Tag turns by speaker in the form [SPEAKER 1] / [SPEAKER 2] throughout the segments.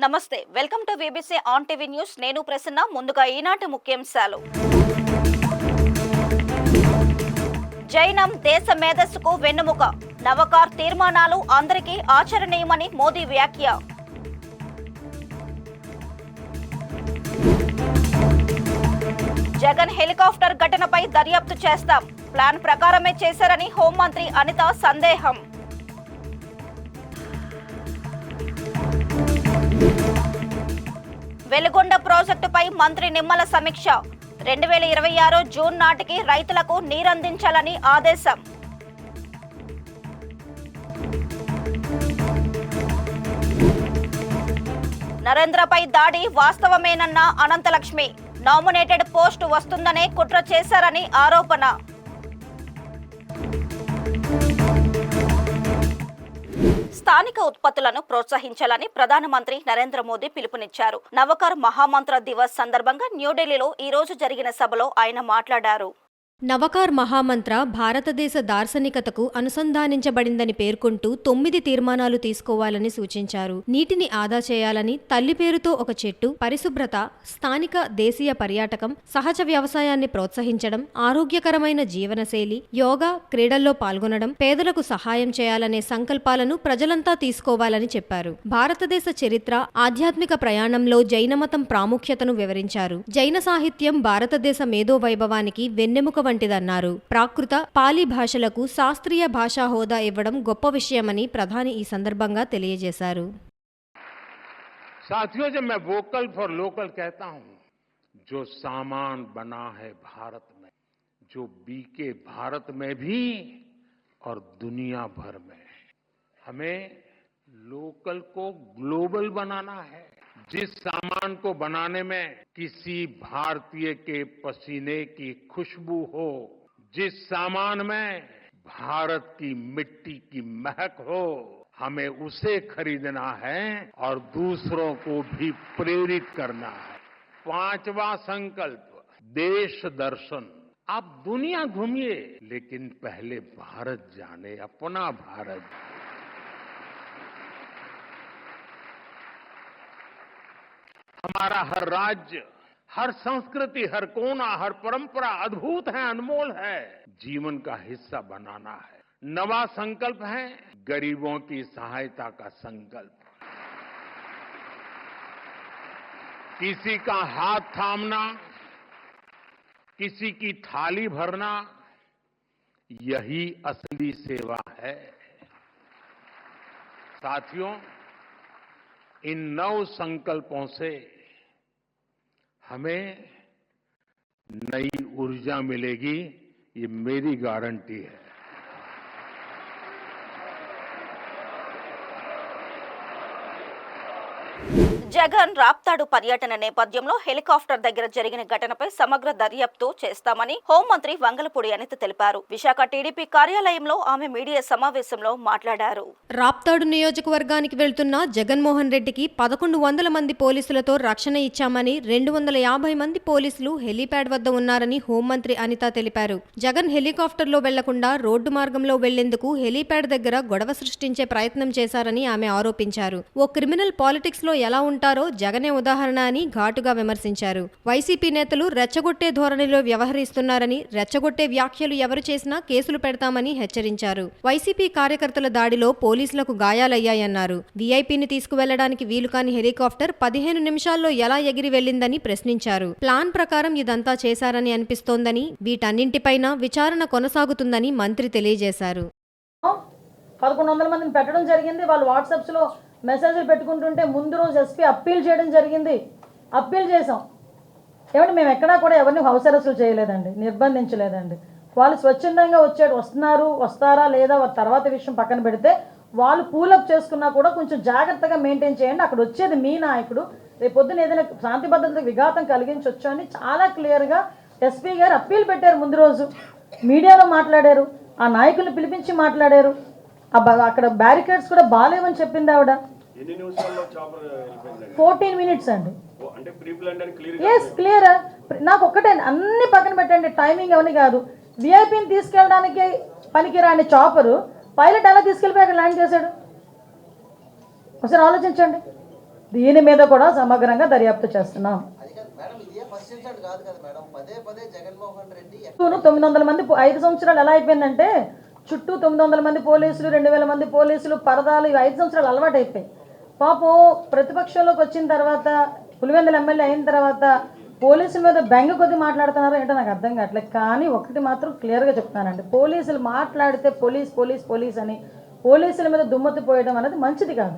[SPEAKER 1] నమస్తే, welcome to VBC on TV news. నేను ప్రసన్న. ముందుగా ఈనాటి ముఖ్యాంశాలు. జైనం దేశ మేధస్సుకు వెన్నుముక. నవకార్ తీర్మానాలు అందరికీ ఆచరణీయమని మోదీ వ్యాఖ్య. జగన్ హెలికాప్టర్ ఘటనపై దర్యాప్తు చేస్తాం. ప్లాన్ ప్రకారమే చేశారని హోంమంత్రి అనిత సందేహం. వెలుగొండ ప్రాజెక్టుపై మంత్రి నిమ్మల సమీక్ష. 2026 జూన్ నాటికి రైతులకు నీరందించాలని ఆదేశం. నరేంద్రపై దాడి వాస్తవమేనన్న అనంతలక్ష్మి. నామినేటెడ్ పోస్టు వస్తుందనే కుట్ర చేశారని ఆరోపణ. స్థానిక ఉత్పత్తులను ప్రోత్సహించాలని ప్రధానమంత్రి నరేంద్ర మోదీ పిలుపునిచ్చారు. నవకార్ మహామంత్ర దివస్ సందర్భంగా న్యూఢిల్లీలో ఈ రోజు జరిగిన సభలో ఆయన మాట్లాడారు.
[SPEAKER 2] నవకార్ మహామంత్ర భారతదేశ దార్శనికతకు అనుసంధానించబడిందని పేర్కొంటూ 9 తీర్మానాలు తీసుకోవాలని సూచించారు. నీటిని ఆదా చేయాలని, తల్లి పేరుతో ఒక చెట్టు, పరిశుభ్రత, స్థానిక దేశీయ పర్యాటకం, సహజ వ్యవసాయాన్ని ప్రోత్సహించడం, ఆరోగ్యకరమైన జీవనశైలి, యోగా, క్రీడల్లో పాల్గొనడం, పేదలకు సహాయం చేయాలనే సంకల్పాలను ప్రజలంతా తీసుకోవాలని చెప్పారు. భారతదేశ చరిత్ర, ఆధ్యాత్మిక ప్రయాణంలో జైనమతం ప్రాముఖ్యతను వివరించారు. జైన సాహిత్యం భారతదేశ మేధో వైభవానికి వెన్నెముక వంటిదన్నారు. ప్రాకృత, పాలీ భాషలకు శాస్త్రీయ భాషా హోదా ఇవ్వడం గొప్ప విషయమని ప్రధాని ఈ సందర్భంగా తెలియజేశారు.
[SPEAKER 3] साथियों, जब मैं वोकल फॉर लोकल कहता हूं, जो सामान बना है भारत में, जो बीके भारत में भी और दुनिया भर में, हमें लोकल को ग्लोबल बनाना है. जिस सामान को बनाने में किसी भारतीय के पसीने की खुशबू हो, जिस सामान में भारत की मिट्टी की महक हो, हमें उसे खरीदना है और दूसरों को भी प्रेरित करना है. 5वां संकल्प, देश दर्शन. आप दुनिया घूमिए, लेकिन पहले भारत जाने, अपना भारत. हमारा हर राज्य, हर संस्कृति, हर कोना, हर परंपरा अद्भुत है, अनमोल है. जीवन का हिस्सा बनाना है. नवा संकल्प है गरीबों की सहायता का संकल्प. किसी का हाथ थामना, किसी की थाली भरना, यही असली सेवा है. साथियों, इन 9 संकल्पों से हमें नई ऊर्जा मिलेगी, ये मेरी गारंटी है.
[SPEAKER 1] జగన్ రాప్తాడు పర్యటన నేపథ్యంలో హెలికాప్టర్ దగ్గర జరిగిన ఘటనపై సమగ్ర దర్యాప్తు చేస్తామని హోంమంత్రి వంగలపూడి అనిత తెలిపారు. విశాఖ టీడీపీ కార్యాలయంలో ఆమె మీడియా సమావేశంలో మాట్లాడారు.
[SPEAKER 2] రాప్తాడు నియోజకవర్గానికి వెళ్తున్న జగన్మోహన్ రెడ్డికి 1100 మంది పోలీసులతో రక్షణ ఇచ్చామని, 250 మంది పోలీసులు హెలీప్యాడ్ వద్ద ఉన్నారని హోంమంత్రి అనిత తెలిపారు. జగన్ హెలికాప్టర్లో వెళ్లకుండా రోడ్డు మార్గంలో వెళ్లేందుకు హెలీప్యాడ్ దగ్గర గొడవ సృష్టించే ప్రయత్నం చేశారని ఆమె ఆరోపించారు. ఓ క్రిమినల్ పాలిటిక్స్ లో ఎలా ఉంటారో జగనే ఉదాహరణ అని ఘాటుగా విమర్శించారు. వైసీపీ నేతలు రెచ్చగొట్టే ధోరణిలో వ్యవహరిస్తున్నారని, రెచ్చగొట్టే వ్యాఖ్యలు ఎవరు చేసినా కేసులు పెడతామని హెచ్చరించారు. వైసీపీ కార్యకర్తల దాడిలో పోలీసులకు గాయాలయ్యాయన్నారు. వీఐపీని తీసుకువెళ్లడానికి వీలుకాని హెలికాప్టర్ 15 నిమిషాల్లో ఎలా ఎగిరి వెళ్లిందని ప్రశ్నించారు. ప్లాన్ ప్రకారం ఇదంతా చేశారని అనిపిస్తోందని, వీటన్నింటిపైన విచారణ కొనసాగుతుందని మంత్రి తెలియజేశారు.
[SPEAKER 4] 1100 మందిని పెట్టడం జరిగింది. వాళ్ళు వాట్సాప్స్లో మెసేజ్లు పెట్టుకుంటుంటే ముందు రోజు ఎస్పీ అప్పీల్ చేయడం జరిగింది. అప్పీల్ చేసాం. ఏమంటే మేము ఎక్కడా కూడా ఎవరిని హౌస్ అరెస్టులు చేయలేదండి, నిర్బంధించలేదండి. వాళ్ళు స్వచ్ఛందంగా వస్తారా లేదా తర్వాత విషయం పక్కన పెడితే, వాళ్ళు పూలప్ చేసుకున్నా కూడా కొంచెం జాగ్రత్తగా మెయింటైన్ చేయండి. అక్కడ వచ్చేది మీ నాయకుడు, రేపొద్దున ఏదైనా శాంతి భద్రతకు విఘాతం కలిగించవచ్చు అని చాలా క్లియర్గా ఎస్పీ గారు అప్పీల్ పెట్టారు. ముందు రోజు మీడియాలో మాట్లాడారు, ఆ నాయకుల్ని పిలిపించి మాట్లాడారు. అక్కడ బ్యారికేడ్స్ కూడా బాగాలేవని చెప్పింది ఆవిడ. 14 మినిట్స్ అండి. క్లియర్. నాకు ఒక్కటే, అన్ని పక్కన పెట్టండి, టైమింగ్ అవన్నీ కాదు. విఐపీని తీసుకెళ్ళడానికి పనికిరాని చాపరు పైలట్ ఎలా తీసుకెళ్ళిపోయి అక్కడ ల్యాండ్ చేశాడు? ఒకసారి ఆలోచించండి. దీని మీద కూడా సమగ్రంగా దర్యాప్తు చేస్తున్నాం.
[SPEAKER 5] అది కాదు మేడం, ఇదే ఫస్ట్ ఇన్సిడెంట్ కాదు కదా మేడం. పదే పదే జగన్మోహన్ రెడ్డి
[SPEAKER 4] 900 మంది 5 సంవత్సరాలు ఎలా అయిపోయిందంటే చుట్టూ 900 మంది పోలీసులు, 2000 మంది పోలీసులు, పరదాలు, ఇవి 5 సంవత్సరాలు అలవాటు అయిపోయాయి. పాపం ప్రతిపక్షంలోకి వచ్చిన తర్వాత, పులివెందుల ఎమ్మెల్యే అయిన తర్వాత పోలీసుల మీద బెంగ కొద్ది మాట్లాడుతున్నారో ఏంటో నాకు అర్థం కావట్లేదు. కానీ ఒకటి మాత్రం క్లియర్గా చెప్తానండి, పోలీసులు మాట్లాడితే పోలీస్ పోలీస్ పోలీస్ అని పోలీసుల మీద దుమ్మెత్తి పోయడం అనేది మంచిది కాదు.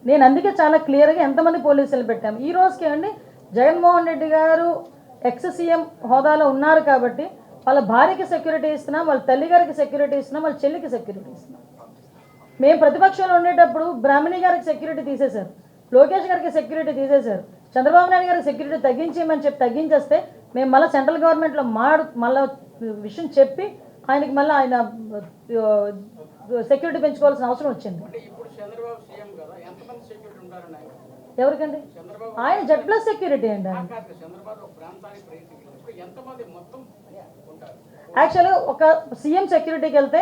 [SPEAKER 4] నేను అందుకే చాలా క్లియర్గా ఎంతమంది పోలీసులు పెట్టాము. ఈ రోజుకి అండి జగన్మోహన్ రెడ్డి గారు ఎక్స్ సీఎం హోదాలో ఉన్నారు కాబట్టి వాళ్ళ భార్యకి సెక్యూరిటీ ఇస్తున్నాం, వాళ్ళ తల్లి గారికి సెక్యూరిటీ ఇస్తున్నాం, వాళ్ళ చెల్లికి సెక్యూరిటీ ఇస్తున్నాం. మేము ప్రతిపక్షంలో ఉండేటప్పుడు బ్రాహ్మణి గారికి సెక్యూరిటీ తీసేశారు, లోకేష్ గారికి సెక్యూరిటీ తీసేశారు, చంద్రబాబు నాయుడు గారికి సెక్యూరిటీ తగ్గించేయమని చెప్పి తగ్గించేస్తే మేము మళ్ళీ సెంట్రల్ గవర్నమెంట్లో మళ్ళీ విషయం చెప్పి ఆయనకి మళ్ళీ ఆయన సెక్యూరిటీ పెంచుకోవాల్సిన అవసరం వచ్చింది. ఎవరికండి? ఆయన Z+ సెక్యూరిటీ అండి. ఆయన యాక్చువల్గా ఒక సీఎం సెక్యూరిటీకి వెళ్తే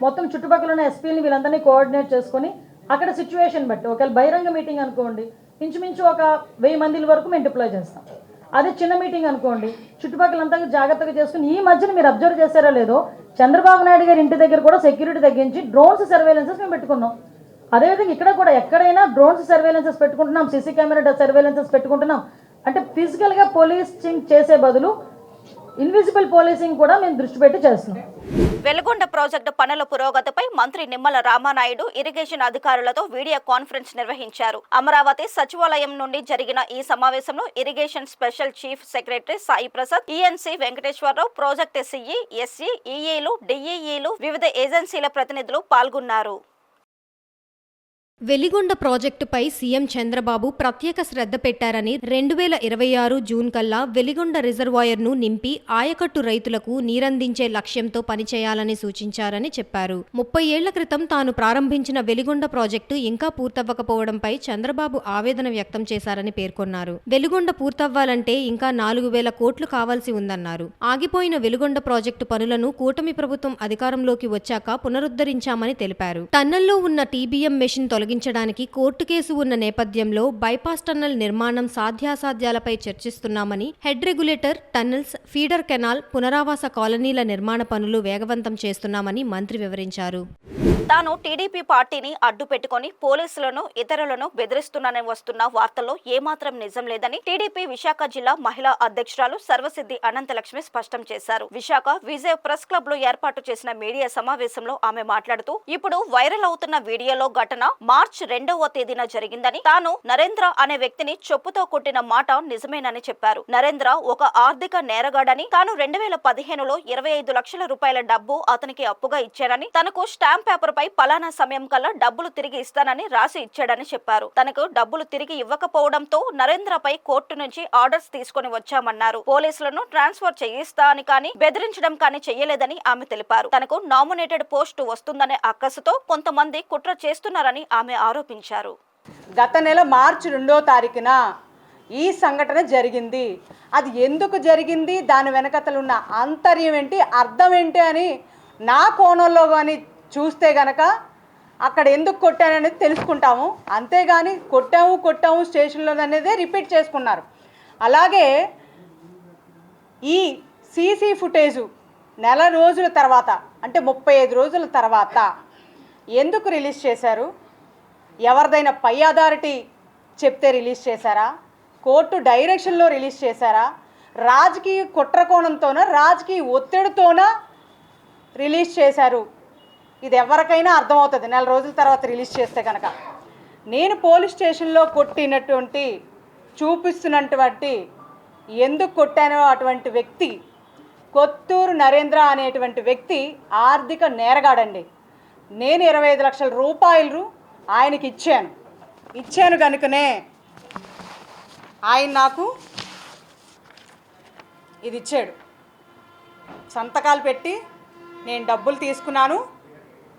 [SPEAKER 4] మొత్తం చుట్టుపక్కల ఉన్న ఎస్పీని వీళ్ళందరినీ కోఆర్డినేట్ చేసుకొని అక్కడ సిచ్యువేషన్ బట్టి, ఒకవేళ బహిరంగ మీటింగ్ అనుకోండి ఇంచుమించు ఒక 1000 మంది వరకు మేము డిప్లాయ్ చేస్తాం. అదే చిన్న మీటింగ్ అనుకోండి చుట్టుపక్కలంతా జాగ్రత్తగా చేసుకుని, ఈ మధ్యన మీరు అబ్జర్వ్ చేశారో లేదో చంద్రబాబు నాయుడు గారి ఇంటి దగ్గర కూడా సెక్యూరిటీ తగ్గించి డ్రోన్స్ సర్వేలెన్సెస్ మేము పెట్టుకున్నాం. అదేవిధంగా ఇక్కడ కూడా ఎక్కడైనా డ్రోన్స్ సర్వేలెన్సెస్ పెట్టుకుంటున్నాం, సీసీ కెమెరా సర్వేలెన్సెస్ పెట్టుకుంటున్నాం. అంటే ఫిజికల్గా పోలీసింగ్ చేసే బదులు ఇన్విజిబుల్ పోలీసింగ్ కూడా మేము దృష్టి పెట్టి చేస్తున్నాం.
[SPEAKER 1] వెలుగొండ ప్రాజెక్టు పనుల పురోగతిపై మంత్రి నిమ్మల రామానాయుడు ఇరిగేషన్ అధికారులతో వీడియో కాన్ఫరెన్స్ నిర్వహించారు. అమరావతి సచివాలయం నుండి జరిగిన ఈ సమావేశంలో irrigation special chief secretary Sai Prasad, ENC Venkateswararao, project CE, SE, ఈఈలు, డిఈఈలు, వివిధ ఏజెన్సీల ప్రతినిధులు పాల్గొన్నారు.
[SPEAKER 2] వెలిగొండ ప్రాజెక్టుపై సీఎం చంద్రబాబు ప్రత్యేక శ్రద్ధ పెట్టారని 2026 జూన్ కల్లా వెలిగొండ రిజర్వాయర్ను నింపి ఆయకట్టు రైతులకు నీరందించే లక్ష్యంతో పనిచేయాలని సూచించారని చెప్పారు. 30 ఏళ్ల క్రితం తాను ప్రారంభించిన వెలిగొండ ప్రాజెక్టు ఇంకా పూర్తవ్వకపోవడంపై చంద్రబాబు ఆవేదన వ్యక్తం చేశారని పేర్కొన్నారు. వెలిగొండ పూర్తవ్వాలంటే ఇంకా 4000 కోట్లు కావాల్సి ఉందన్నారు. ఆగిపోయిన వెలిగొండ ప్రాజెక్టు పనులను కూటమి ప్రభుత్వం అధికారంలోకి వచ్చాక పునరుద్ధరించామని తెలిపారు. టన్నెల్లో ఉన్న టీబీఎం మెషిన్ తొలగించడానికి కోర్టు కేసు ఉన్న నేపథ్యంలో బైపాస్ టన్నెల్ నిర్మాణం సాధ్యాసాధ్యాలపై చర్చిస్తున్నామని, head regulator, tunnels, feeder canal, పునరావాస కాలనీల నిర్మాణ పనులు వేగవంతం చేస్తున్నామని మంత్రి వివరించారు.
[SPEAKER 1] తాను టీడీపీ పార్టీని అడ్డు పెట్టుకుని పోలీసులను, ఇతరులను బెదిరిస్తున్నానని వస్తున్న వార్తల్లో ఏమాత్రం నిజం లేదని టీడీపీ విశాఖ జిల్లా మహిళా అధ్యక్షురాలు సర్వసిద్ధి అనంతలక్ష్మి స్పష్టం చేశారు. విశాఖ విజయ్ ప్రెస్ క్లబ్ లో ఏర్పాటు చేసిన మీడియా సమావేశంలో ఆమె మాట్లాడుతూ, ఇప్పుడు వైరల్ అవుతున్న వీడియోలో ఘటన మార్చి 2వ తేదీన జరిగిందని, తాను నరేంద్ర అనే వ్యక్తిని చెప్పుతో కొట్టిన మాట నిజమేనని చెప్పారు. నరేంద్ర ఒక ఆర్థిక నేరగాడని, తాను 2015లో 25 లక్షల రూపాయల డబ్బు అతనికి అప్పుగా ఇచ్చానని, తనకు స్టాంప్ పేపర్ పై పలానా సమయం కల్లా డబ్బులు తిరిగి ఇస్తానని రాసి ఇచ్చాడని చెప్పారు. తనకు డబ్బులు తిరిగి ఇవ్వకపోవడంతో నరేంద్రపై కోర్టు నుంచి ఆర్డర్స్ తీసుకుని వచ్చామన్నారు. పోలీసులను ట్రాన్స్ఫర్ చేయిస్తా అని కానీ బెదిరించడం కానీ చెయ్యలేదని ఆమె తెలిపారు. తనకు నామినేటెడ్ పోస్టు వస్తుందనే అక్కసుతో కొంతమంది కుట్ర చేస్తున్నారని ఆమె ఆరోపించారు.
[SPEAKER 6] గత నెల మార్చి 2వ తారీఖున ఈ సంఘటన జరిగింది. అది ఎందుకు జరిగింది, దాని వెనకతలున్న ఆంతర్యం ఏంటి, అర్థం ఏంటి అని నా కోణంలో కానీ చూస్తే గనక అక్కడ ఎందుకు కొట్టాననేది తెలుసుకుంటాము. అంతేగాని కొట్టాము స్టేషన్లో అనేది రిపీట్ చేసుకున్నారు. అలాగే ఈ సీసీ ఫుటేజు నెల రోజుల తర్వాత, అంటే 35 రోజుల తర్వాత ఎందుకు రిలీజ్ చేశారు? ఎవరిదైనా పై అథారిటీ చెప్తే రిలీజ్ చేశారా? కోర్టు డైరెక్షన్లో రిలీజ్ చేశారా? రాజకీయ కుట్రకోణంతోన, రాజకీయ ఒత్తిడితోన రిలీజ్ చేశారు. ఇది ఎవరికైనా అర్థమవుతుంది నెల రోజుల తర్వాత రిలీజ్ చేస్తే కనుక. నేను పోలీస్ స్టేషన్లో కొట్టినటువంటి, చూపిస్తున్నటువంటి, ఎందుకు కొట్టానో అటువంటి వ్యక్తి కొత్తూరు నరేంద్ర అనేటువంటి వ్యక్తి ఆర్థిక నేరగాడండి. నేను 25 లక్షల రూపాయలు ఆయనకి ఇచ్చాను కనుకనే ఆయన నాకు ఇది ఇచ్చాడు. సంతకాలు పెట్టి నేను డబ్బులు తీసుకున్నాను,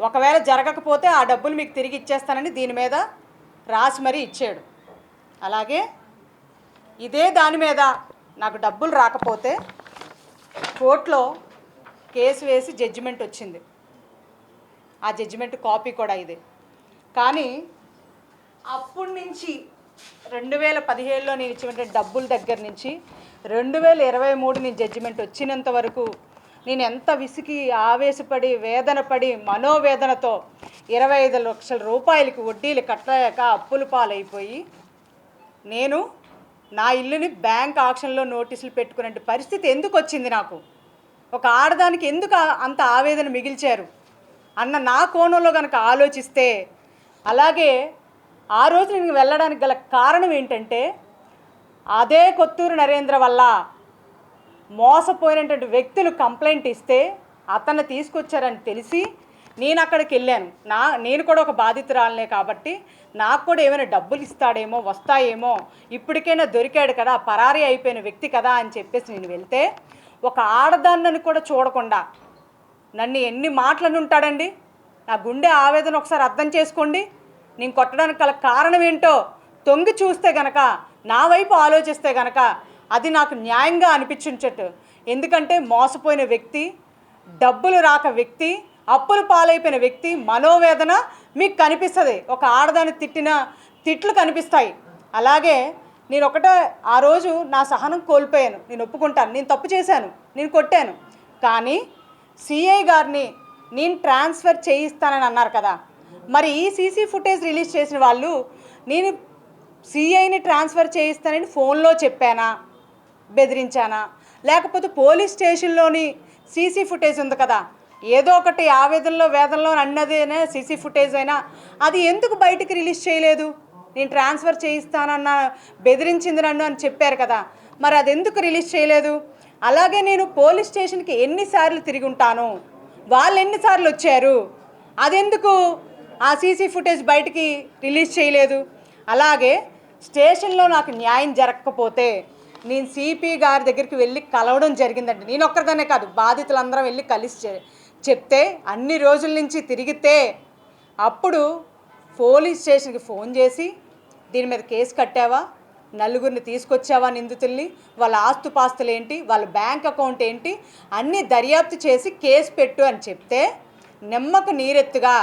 [SPEAKER 6] ఒకవేళ జరగకపోతే ఆ డబ్బులు మీకు తిరిగి ఇచ్చేస్తానని దీని మీద రాసి మరీ ఇచ్చాడు. అలాగే ఇదే దాని మీద నాకు డబ్బులు రాకపోతే కోర్టులో కేసు వేసి జడ్జిమెంట్ వచ్చింది. ఆ జడ్జిమెంట్ కాపీ కూడా ఇదే. కానీ అప్పటి నుంచి 2017లో నేను ఇచ్చినటువంటి డబ్బుల దగ్గర నుంచి 2023 నీ జడ్జిమెంట్ వచ్చినంత వరకు నేను ఎంత విసిగి ఆవేశపడి వేదనపడి మనోవేదనతో 25 లక్షల రూపాయలకి వడ్డీలు కట్టలేక అప్పుల పాలైపోయి నేను నా ఇల్లుని బ్యాంక్ ఆక్షన్లో నోటీసులు పెట్టుకునే పరిస్థితి ఎందుకు వచ్చింది? నాకు ఒక ఆడదానికి ఎందుకు అంత ఆవేదన మిగిల్చారు అన్న నా కోణంలో కనుక ఆలోచిస్తే, అలాగే ఆ రోజు నేను వెళ్ళడానికి గల కారణం ఏంటంటే అదే కొత్తూరు నరేంద్ర వల్ల మోసపోయినటువంటి వ్యక్తులు కంప్లైంట్ ఇస్తే అతన్ని తీసుకొచ్చారని తెలిసి నేను అక్కడికి వెళ్ళాను. నేను కూడా ఒక బాధితురాలనే కాబట్టి నాకు కూడా ఏమైనా డబ్బులు ఇస్తాడేమో, వస్తాయేమో, ఇప్పటికైనా దొరికాడు కదా, పరారీ అయిపోయిన వ్యక్తి కదా అని చెప్పేసి నేను వెళ్తే ఒక ఆడదాన్నని కూడా చూడకుండా నన్ను ఎన్ని మాటలను ఉంటాడండి. నా గుండె ఆవేదన ఒకసారి అర్థం చేసుకోండి. నేను కొట్టడానికి గల కారణం ఏంటో తొంగి చూస్తే గనక, నా వైపు ఆలోచిస్తే గనక అది నాకు న్యాయంగా అనిపించట్టు. ఎందుకంటే మోసపోయిన వ్యక్తి, డబ్బులు రాక వ్యక్తి, అప్పులు పాలైపోయిన వ్యక్తి మనోవేదన మీకు కనిపిస్తుంది. ఒక ఆడదాన్ని తిట్టిన తిట్లు కనిపిస్తాయి. అలాగే నేను ఒకటే ఆ రోజు నా సహనం కోల్పోయాను. నేను ఒప్పుకుంటాను, నేను తప్పు చేశాను, నేను కొట్టాను. కానీ సిఐ గారిని నేను ట్రాన్స్ఫర్ చేయిస్తానని అన్నారు కదా, మరి ఈ సీసీ ఫుటేజ్ రిలీజ్ చేసిన వాళ్ళు నేను సిఐని ట్రాన్స్ఫర్ చేయిస్తానని ఫోన్లో చెప్పానా, బెదిరించానా, లేకపోతే పోలీస్ స్టేషన్లోని సీసీ ఫుటేజ్ ఉంది కదా, ఏదో ఒకటి ఆవేదనలో వేదనలో అన్నదేనా సీసీ ఫుటేజ్ అయినా అది ఎందుకు బయటికి రిలీజ్ చేయలేదు? నేను ట్రాన్స్ఫర్ చేయిస్తానన్న బెదిరించింది నన్ను అని చెప్పారు కదా, మరి అది ఎందుకు రిలీజ్ చేయలేదు? అలాగే నేను పోలీస్ స్టేషన్కి ఎన్నిసార్లు తిరిగి ఉంటాను, వాళ్ళు ఎన్నిసార్లు వచ్చారు, అదెందుకు ఆ సీసీ ఫుటేజ్ బయటికి రిలీజ్ చేయలేదు? అలాగే స్టేషన్లో నాకు న్యాయం జరగకపోతే నేను సిపి గారి దగ్గరికి వెళ్ళి కలవడం జరిగిందండి. నేను ఒక్కరిదానే కాదు, బాధితులందరం వెళ్ళి కలిసి చెప్తే అన్ని రోజుల నుంచి తిరిగితే అప్పుడు పోలీస్ స్టేషన్కి ఫోన్ చేసి దీని మీద కేసు కట్టావా, నలుగురిని తీసుకొచ్చావా నిందితుల్ని, వాళ్ళ ఆస్తుపాస్తులు ఏంటి, వాళ్ళ బ్యాంక్ అకౌంట్ ఏంటి అన్నీ దర్యాప్తు చేసి కేసు పెట్టు అని చెప్తే నిమ్మకు నీరెత్తుగా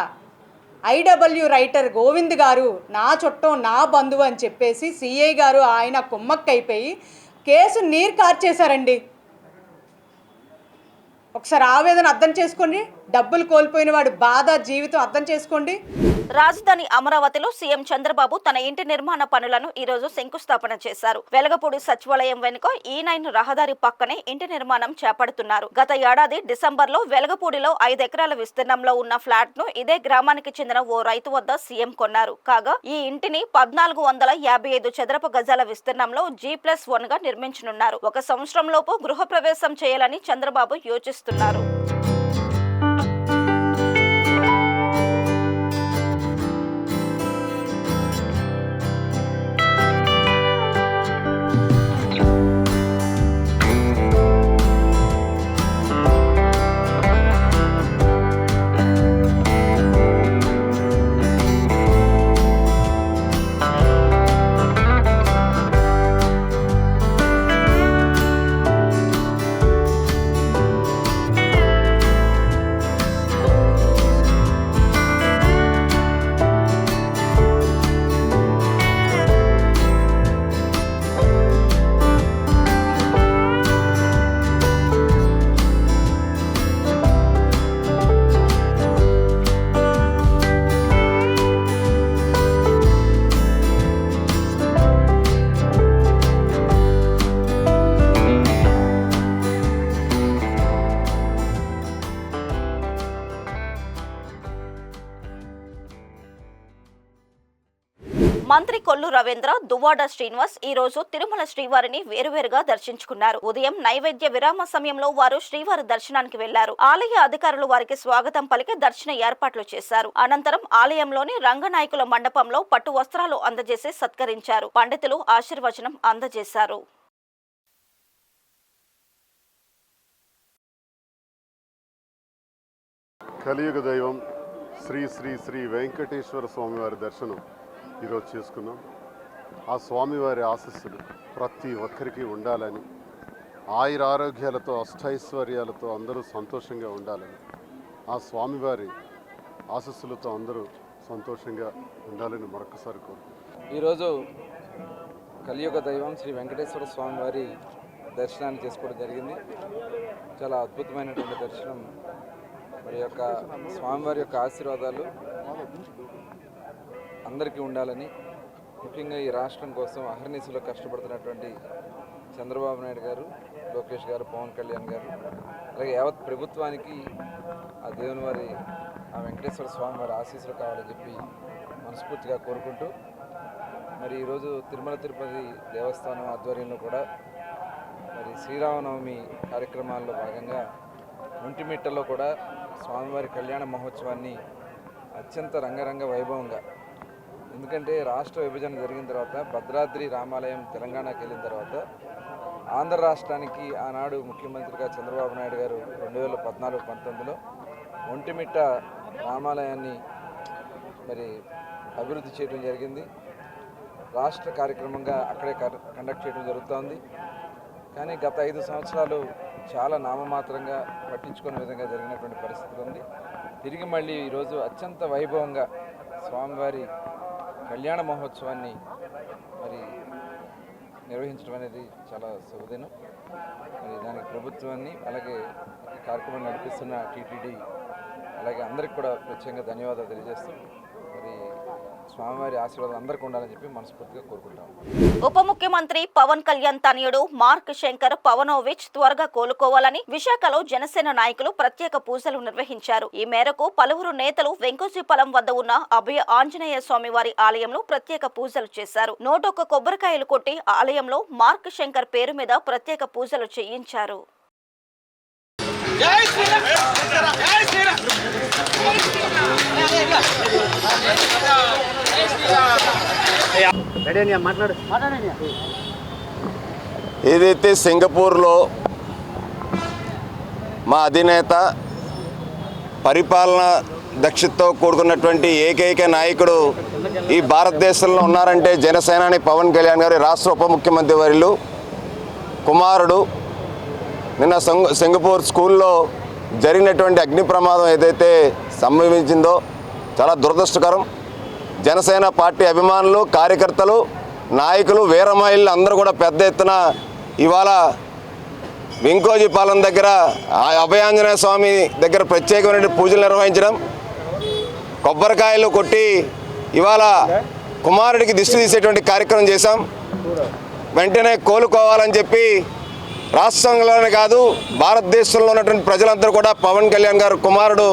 [SPEAKER 6] ఐడబ్ల్యూ రైటర్ గోవింద్ గారు నా చుట్టం నా బంధువు అని చెప్పేసి సిఐ గారు ఆయన కుమ్మక్కైపోయి కేసు నీరు కార్చేశారండి. ఒకసారి ఆవేదన అర్థం చేసుకోండి, డబ్బులు కోల్పోయిన వాడి బాధ జీవితం అర్థం చేసుకోండి.
[SPEAKER 1] రాజధాని అమరావతిలో సీఎం చంద్రబాబు తన ఇంటి నిర్మాణ పనులను ఈ రోజు శంకుస్థాపన చేశారు. వెలగపూడి సచివాలయం వెనుక E9 రహదారి పక్కనే ఇంటి నిర్మాణం చేపడుతున్నారు. గత ఏడాది డిసెంబర్లో వెలగపూడిలో 5 ఎకరాల విస్తీర్ణంలో ఉన్న ఫ్లాట్ ను ఇదే గ్రామానికి చెందిన ఓ రైతు వద్ద సీఎం కొన్నారు. కాగా ఈ ఇంటిని 1455 చదరపు గజాల విస్తీర్ణంలో G+1 గా నిర్మించనున్నారు. 1 సంవత్సరంలోపు గృహప్రవేశం చేయాలని చంద్రబాబు యోచిస్తున్నారు. మంత్రి కొల్లు రవీంద్ర, దువ్వాడ శ్రీనివాస్ ఈ రోజు తిరుమల శ్రీవారిని వేరువేరుగా దర్శించుకున్నారు. ఉదయం నైవేద్య విరామ సమయంలో వారు శ్రీవారి దర్శనానికి వెళ్లారు. ఆలయ అధికారులు వారికి స్వాగతం పలికి దర్శన ఏర్పాట్లు చేశారు. అనంతరం ఆలయంలోని రంగనాయకుల మండపంలో పట్టు వస్త్రాలు అందజేసి సత్కరించారు. పండితులు ఆశీర్వచనం అందజేశారు.
[SPEAKER 7] కలియుగ దైవం శ్రీ శ్రీ శ్రీ వెంకటేశ్వర స్వామివారి దర్శనం ఈరోజు చేసుకున్నాం. ఆ స్వామివారి ఆశీస్సులు ప్రతి ఒక్కరికి ఉండాలని, ఆయుర ఆరోగ్యాలతో అష్టైశ్వర్యాలతో అందరూ సంతోషంగా ఉండాలని, ఆ స్వామివారి ఆశీస్సులతో అందరూ సంతోషంగా ఉండాలని మరొకసారి కోరుకుంటున్నాం.
[SPEAKER 8] ఈరోజు కలియుగ దైవం శ్రీ వెంకటేశ్వర స్వామి వారి దర్శనాన్ని చేసుకోవడం జరిగింది. చాలా అద్భుతమైనటువంటి దర్శనం. మరి యొక్క స్వామివారి యొక్క ఆశీర్వాదాలు అందరికీ ఉండాలని, ముఖ్యంగా ఈ రాష్ట్రం కోసం అహర్నిశలో కష్టపడుతున్నటువంటి చంద్రబాబు నాయుడు గారు, లోకేష్ గారు, పవన్ కళ్యాణ్ గారు, అలాగే యావత్ ప్రభుత్వానికి ఆ దేవుని వారి ఆ వెంకటేశ్వర స్వామి వారి ఆశీస్సులు కావాలని చెప్పి మనస్ఫూర్తిగా కోరుకుంటూ, మరి ఈరోజు తిరుమల తిరుపతి దేవస్థానం ఆధ్వర్యంలో కూడా మరి శ్రీరామనవమి కార్యక్రమాల్లో భాగంగా ఒంటిమిట్టలో కూడా స్వామివారి కళ్యాణ మహోత్సవాన్ని అత్యంత రంగరంగ వైభవంగా, ఎందుకంటే రాష్ట్ర విభజన జరిగిన తర్వాత భద్రాద్రి రామాలయం తెలంగాణకి వెళ్ళిన తర్వాత ఆంధ్ర రాష్ట్రానికి ఆనాడు ముఖ్యమంత్రిగా చంద్రబాబు నాయుడు గారు 2014-19లో ఒంటిమిట్ట రామాలయాన్ని మరి అభివృద్ధి చేయడం జరిగింది. రాష్ట్ర కార్యక్రమంగా అక్కడే కండక్ట్ చేయడం జరుగుతోంది. కానీ గత 5 సంవత్సరాలు చాలా నామమాత్రంగా పట్టించుకునే విధంగా జరిగినటువంటి పరిస్థితి ఉంది. తిరిగి మళ్ళీ ఈరోజు అత్యంత వైభవంగా స్వామివారి కళ్యాణ మహోత్సవాన్ని మరి నిర్వహించడం అనేది చాలా శుభదినం. మరి దానికి ప్రభుత్వాన్ని, అలాగే కార్యక్రమం నడిపిస్తున్న టీటీడీ, అలాగే అందరికి కూడా ప్రత్యేకంగా ధన్యవాదాలు తెలియజేస్తూ మరి స్వామివారి ఆశీర్వాదాలు అందరికీ ఉండాలని చెప్పి మనస్ఫూర్తిగా కోరుకుంటాం.
[SPEAKER 1] ఉప ముఖ్యమంత్రి పవన్ కళ్యాణ్ తనయుడు మార్క్ శంకర్ పవనోవిచ్ త్వరగా కోలుకోవాలని విశాఖలో జనసేన నాయకులు ప్రత్యేక పూజలు నిర్వహించారు. ఈ మేరకు పలువురు నేతలు వెంకోజీపాలెం వద్ద ఉన్న అభయ ఆంజనేయ స్వామి వారి ఆలయంలో ప్రత్యేక పూజలు చేశారు. 101 కొబ్బరికాయలు కొట్టి ఆలయంలో మార్క్ శంకర్ పేరు మీద ప్రత్యేక పూజలు చేయించారు.
[SPEAKER 9] ఏదైతే సింగపూర్లో మా అధినేత పరిపాలన దక్షతతో కూడుకున్నటువంటి ఏకైక నాయకుడు ఈ భారతదేశంలో ఉన్నారంటే జనసేనాని పవన్ కళ్యాణ్ గారి రాష్ట్ర ఉప ముఖ్యమంత్రి వర్యులు కుమారుడు. నిన్న సింగపూర్ స్కూల్లో జరిగినటువంటి అగ్ని ప్రమాదం ఏదైతే సంభవించిందో చాలా దురదృష్టకరం. జనసేన పార్టీ అభిమానులు, కార్యకర్తలు, నాయకులు, వీరమహిళలు అందరూ కూడా పెద్ద ఎత్తున ఇవాళ వెంకోజీపాలెం దగ్గర అభయాంజనేయ స్వామి దగ్గర ప్రత్యేకమైన పూజలు నిర్వహించడం, కొబ్బరికాయలు కొట్టి ఇవాళ కుమారుడికి దిష్టి తీసేటువంటి కార్యక్రమం చేశాం. వెంటనే కోలుకోవాలని చెప్పి రాష్ట్రంలోనే కాదు భారతదేశంలో ఉన్నటువంటి ప్రజలందరూ కూడా పవన్ కళ్యాణ్ గారు కుమారుడు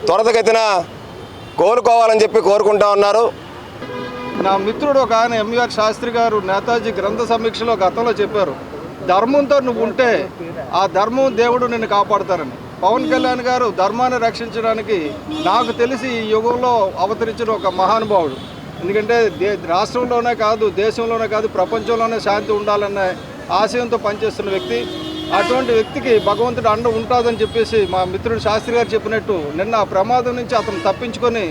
[SPEAKER 9] త్వరితగతిన కోలుకోవాలని చెప్పి కోరుకుంటా ఉన్నారు.
[SPEAKER 10] నా మిత్రుడు ఒక ఆయన ఎంవీఆర్ శాస్త్రి గారు నేతాజీ గ్రంథ సమీక్షలో గతంలో చెప్పారు, ధర్మంతో నువ్వు ఉంటే ఆ ధర్మం దేవుడు నిన్ను కాపాడుతారని. పవన్ కళ్యాణ్ గారు ధర్మాన్ని రక్షించడానికి నాకు తెలిసి ఈ యుగంలో అవతరించిన ఒక మహానుభావుడు. ఎందుకంటే రాష్ట్రంలోనే కాదు, దేశంలోనే కాదు, ప్రపంచంలోనే శాంతి ఉండాలనే ఆశయంతో పనిచేస్తున్న వ్యక్తి. అటువంటి వ్యక్తికి భగవంతుడు అండ ఉంటుందని చెప్పేసి మా మిత్రుడు శాస్త్రి గారు చెప్పినట్టు నిన్న ఆ ప్రమాదం నుంచి అతను తప్పించుకొని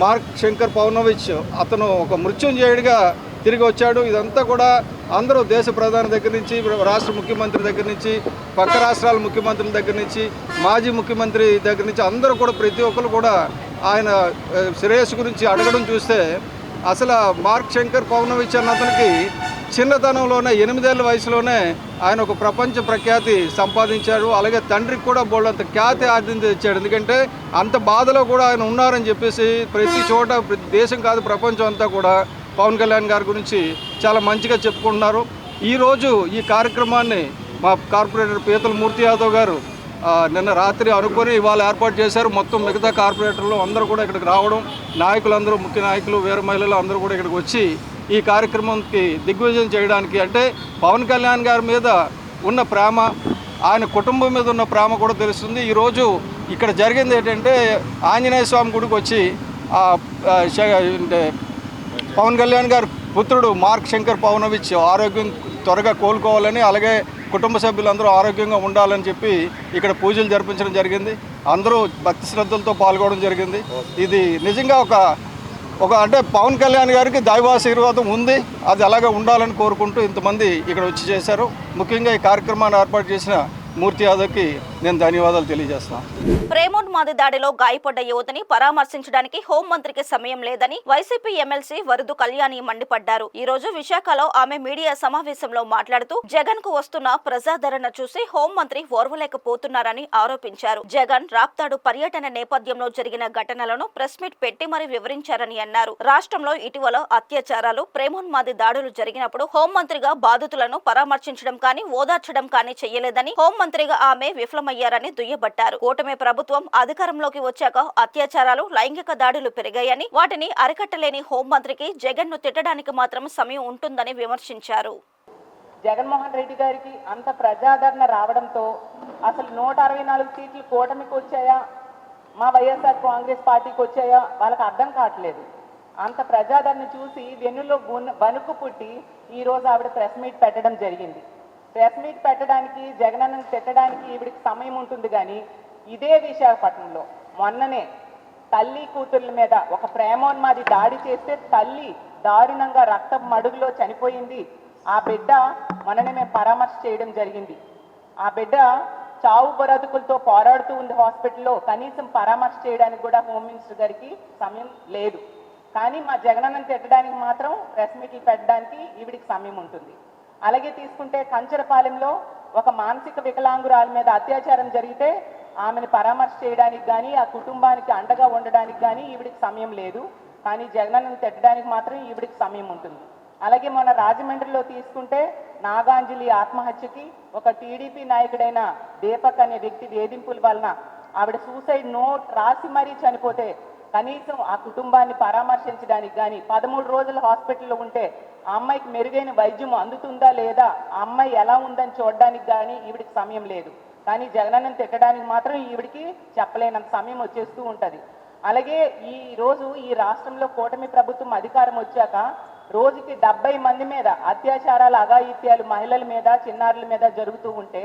[SPEAKER 10] మార్క్ శంకర్ పవనోవిచ్ అతను ఒక మృత్యుంజయుడిగా తిరిగి వచ్చాడు. ఇదంతా కూడా అందరూ దేశ ప్రధాని దగ్గర నుంచి, రాష్ట్ర ముఖ్యమంత్రి దగ్గర నుంచి, పక్క రాష్ట్రాల ముఖ్యమంత్రుల దగ్గర నుంచి, మాజీ ముఖ్యమంత్రి దగ్గర నుంచి అందరూ కూడా ప్రతి ఒక్కరు కూడా ఆయన శ్రేయస్సు గురించి అడగడం చూస్తే అసలు మార్క్ శంకర్ పవనోవిచ్ అన్న అతనికి చిన్నతనంలోనే 8 ఏళ్ల వయసులోనే ఆయన ఒక ప్రపంచ ప్రఖ్యాతి సంపాదించాడు. అలాగే తండ్రికి కూడా బోళ్ళంత ఖ్యాతి ఆర్జించాడు. ఎందుకంటే అంత బాధలో కూడా ఆయన ఉన్నారని చెప్పేసి ప్రతి చోట, ప్రతి దేశం కాదు ప్రపంచం అంతా కూడా పవన్ కళ్యాణ్ గారి గురించి చాలా మంచిగా చెప్పుకుంటున్నారు. ఈరోజు ఈ కార్యక్రమాన్ని మా కార్పొరేటర్ పీతల మూర్తి యాదవ్ గారు నిన్న రాత్రి అనుకొని ఇవాళ ఏర్పాటు చేశారు. మొత్తం మిగతా కార్పొరేటర్లు అందరూ కూడా ఇక్కడికి రావడం, నాయకులందరూ, ముఖ్య నాయకులు, వీర మహిళలు అందరూ కూడా ఇక్కడికి వచ్చి ఈ కార్యక్రమంకి దిగ్విజయం చేయడానికి, అంటే పవన్ కళ్యాణ్ గారి మీద ఉన్న ప్రేమ, ఆయన కుటుంబం మీద ఉన్న ప్రేమ కూడా తెలుస్తుంది. ఈరోజు ఇక్కడ జరిగింది ఏంటంటే ఆంజనేయ స్వామి గుడికి వచ్చి పవన్ కళ్యాణ్ గారి పుత్రుడు మార్క్ శంకర్ పవనోవిచ్ ఆరోగ్యం త్వరగా కోలుకోవాలని, అలాగే కుటుంబ సభ్యులందరూ ఆరోగ్యంగా ఉండాలని చెప్పి ఇక్కడ పూజలు జరిపించడం జరిగింది. అందరూ భక్తి శ్రద్ధలతో పాల్గొనడం జరిగింది. ఇది నిజంగా ఒక అంటే పవన్ కళ్యాణ్ గారికి దైవాశీర్వాదం ఉంది, అది అలాగే ఉండాలని కోరుకుంటూ ఇంతమంది ఇక్కడ వచ్చి చేశారు. ముఖ్యంగా ఈ కార్యక్రమాన్ని ఏర్పాటు చేసిన మూర్తి యాదవ్కి నేను ధన్యవాదాలు తెలియజేస్తాను.
[SPEAKER 1] ప్రేమోన్మాది దాడిలో గాయపడ్డ యువతిని పరామర్శించడానికి హోంమంత్రికి సమయం లేదని వైసీపీ ఎమ్మెల్సీ వరుదు కళ్యాణి మండిపడ్డారు. ఈ రోజు విశాఖలో ఆమె మీడియా సమావేశంలో మాట్లాడుతూ జగన్ కు వస్తున్న ప్రజాదరణ చూసి హోంమంత్రి ఓర్వలేకపోతున్నారని ఆరోపించారు. జగన్ రాప్తాడు పర్యటన నేపథ్యంలో జరిగిన ఘటనలను ప్రెస్ మీట్ పెట్టి మరీ వివరించారని అన్నారు. రాష్ట్రంలో ఇటీవల అత్యాచారాలు, ప్రేమోన్మాది దాడులు జరిగినప్పుడు హోంమంత్రిగా బాధితులను పరామర్శించడం కానీ ఓదార్చడం కానీ చేయలేదని, హోంమంత్రిగా ఆమె విఫలమయ్యారని దుయ్యబట్టారు. కూటమి ప్రభుత్వం అధికారంలోకి వచ్చాక అత్యాచారాలు, లైంగిక దాడులు పెరిగాయని, వాటిని అరికట్టలేని హోంమంత్రికి జగన్ ను తిట్టడానికి మాత్రం సమయం ఉంటుందని విమర్శించారు.
[SPEAKER 6] జగన్మోహన్ రెడ్డి గారికి అంత ప్రజాదరణ రావడంతో అసలు 164 సీట్లు కూటమికి వచ్చాయా, మా వైఎస్ఆర్ కాంగ్రెస్ పార్టీకి వచ్చాయా వాళ్ళకి అర్థం కావట్లేదు. అంత ప్రజాదరణ చూసి వెన్నులో వణుకు పుట్టి ఈరోజు ఆవిడ ప్రెస్ మీట్ పెట్టడం జరిగింది. ప్రెస్ మీట్ పెట్టడానికి, జగనన్నను తిట్టడానికి ఈవిడికి సమయం ఉంటుంది. కానీ ఇదే విశాఖపట్నంలో మొన్ననే తల్లి కూతుర్ల మీద ఒక ప్రేమోన్మాది దాడి చేస్తే తల్లి దారుణంగా రక్తపు మడుగులో చనిపోయింది. ఆ బిడ్డ మొన్ననే మేము పరామర్శ చేయడం జరిగింది. ఆ బిడ్డ చావు బ్రతుకులతో పోరాడుతూ ఉంది హాస్పిటల్లో. కనీసం పరామర్శ చేయడానికి కూడా హోమ్ మినిస్టర్ గారికి సమయం లేదు. కానీ మా జగనన్నను తిట్టడానికి మాత్రం ప్రెస్ మీట్లు పెట్టడానికి ఈవిడికి సమయం ఉంటుంది. అలాగే తీసుకుంటే కంచరపాలెంలో ఒక మానసిక వికలాంగురాలి మీద అత్యాచారం జరిగితే ఆమెను పరామర్శ చేయడానికి కానీ, ఆ కుటుంబానికి అండగా ఉండడానికి కానీ ఈవిడికి సమయం లేదు. కానీ జగనన్నను తిట్టడానికి మాత్రం ఈవిడికి సమయం ఉంటుంది. అలాగే మన రాజమండ్రిలో తీసుకుంటే నాగాంజలి ఆత్మహత్యకి ఒక టీడీపీ నాయకుడైన దీపక్ అనే వ్యక్తి వేధింపుల వలన ఆవిడ సూసైడ్ నోట్ రాసి మరీ చనిపోతే కనీసం ఆ కుటుంబాన్ని పరామర్శించడానికి కానీ, 13 రోజులు హాస్పిటల్లో ఉంటే ఆ అమ్మాయికి మెరుగైన వైద్యం అందుతుందా లేదా, ఆ అమ్మాయి ఎలా ఉందని చూడడానికి కానీ ఈవిడికి సమయం లేదు. కానీ జగనన్నను తిట్టడానికి మాత్రం ఈవిడికి చెప్పలేనంత సమయం వచ్చేస్తూ ఉంటుంది. అలాగే ఈ రోజు ఈ రాష్ట్రంలో కూటమి ప్రభుత్వం అధికారం వచ్చాక రోజుకి 70 మంది మీద అత్యాచారాలు, అఘాయిత్యాలు మహిళల మీద, చిన్నారుల మీద జరుగుతూ ఉంటే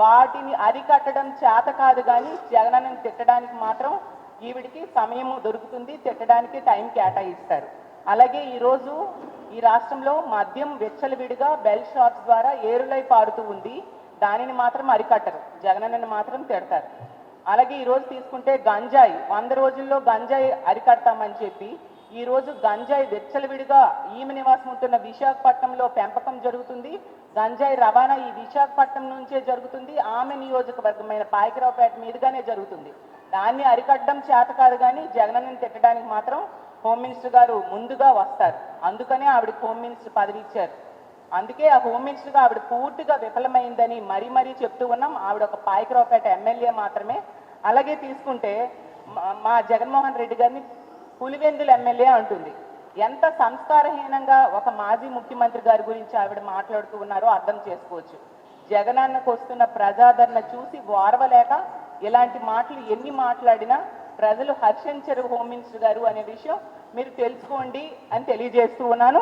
[SPEAKER 6] వాటిని అరికట్టడం చేత కాదు. కానీ జగనన్నను తిట్టడానికి మాత్రం ఈవిడికి సమయం దొరుకుతుంది, తిట్టడానికి టైం కేటాయిస్తారు. అలాగే ఈరోజు ఈ రాష్ట్రంలో మద్యం విచ్చలవిడిగా బెల్ షాప్స్ ద్వారా ఏరులై పారుతూ ఉంది. దానిని మాత్రం అరికట్టరు, జగనన్నను మాత్రం తిడతారు. అలాగే ఈరోజు తీసుకుంటే గంజాయి, 100 రోజుల్లో గంజాయి అరికడతామని చెప్పి ఈరోజు గంజాయి విచ్చలవిడిగా ఈమె నివాసం ఉంటున్న విశాఖపట్నంలో పెంపకం జరుగుతుంది. గంజాయి రవాణా ఈ విశాఖపట్నం నుంచే జరుగుతుంది. ఆమె నియోజకవర్గమైన పాయకరావుపేట మీదుగానే జరుగుతుంది. దాన్ని అరికట్టడం చేత కాదు. కానీ జగనన్నను తిట్టడానికి మాత్రం హోమ్ మినిస్టర్ గారు ముందుగా వస్తారు. అందుకనే ఆవిడకి హోమ్ మినిస్టర్ పదవి ఇచ్చారు. అందుకే ఆ హోమ్ మినిస్టర్గా ఆవిడ పూర్తిగా విఫలమైందని మరీ చెప్తూ ఉన్నాం. ఆవిడ ఒక పాయకరావుపేట ఎమ్మెల్యే మాత్రమే. అలాగే తీసుకుంటే మా జగన్మోహన్ రెడ్డి గారిని పులివెందుల ఎమ్మెల్యే అంటుంది. ఎంత సంస్కారహీనంగా ఒక మాజీ ముఖ్యమంత్రి గారి గురించి ఆవిడ మాట్లాడుతూ ఉన్నారో అర్థం చేసుకోవచ్చు. జగనన్నకు వస్తున్న ప్రజాదరణ చూసి ఓర్వలేక ఇలాంటి మాటలు ఎన్ని మాట్లాడినా ప్రజలు హర్షించరు హోమ్ మినిస్టర్ గారు అనే విషయం మీరు తెలుసుకోండి అని తెలియజేస్తూ ఉన్నాను.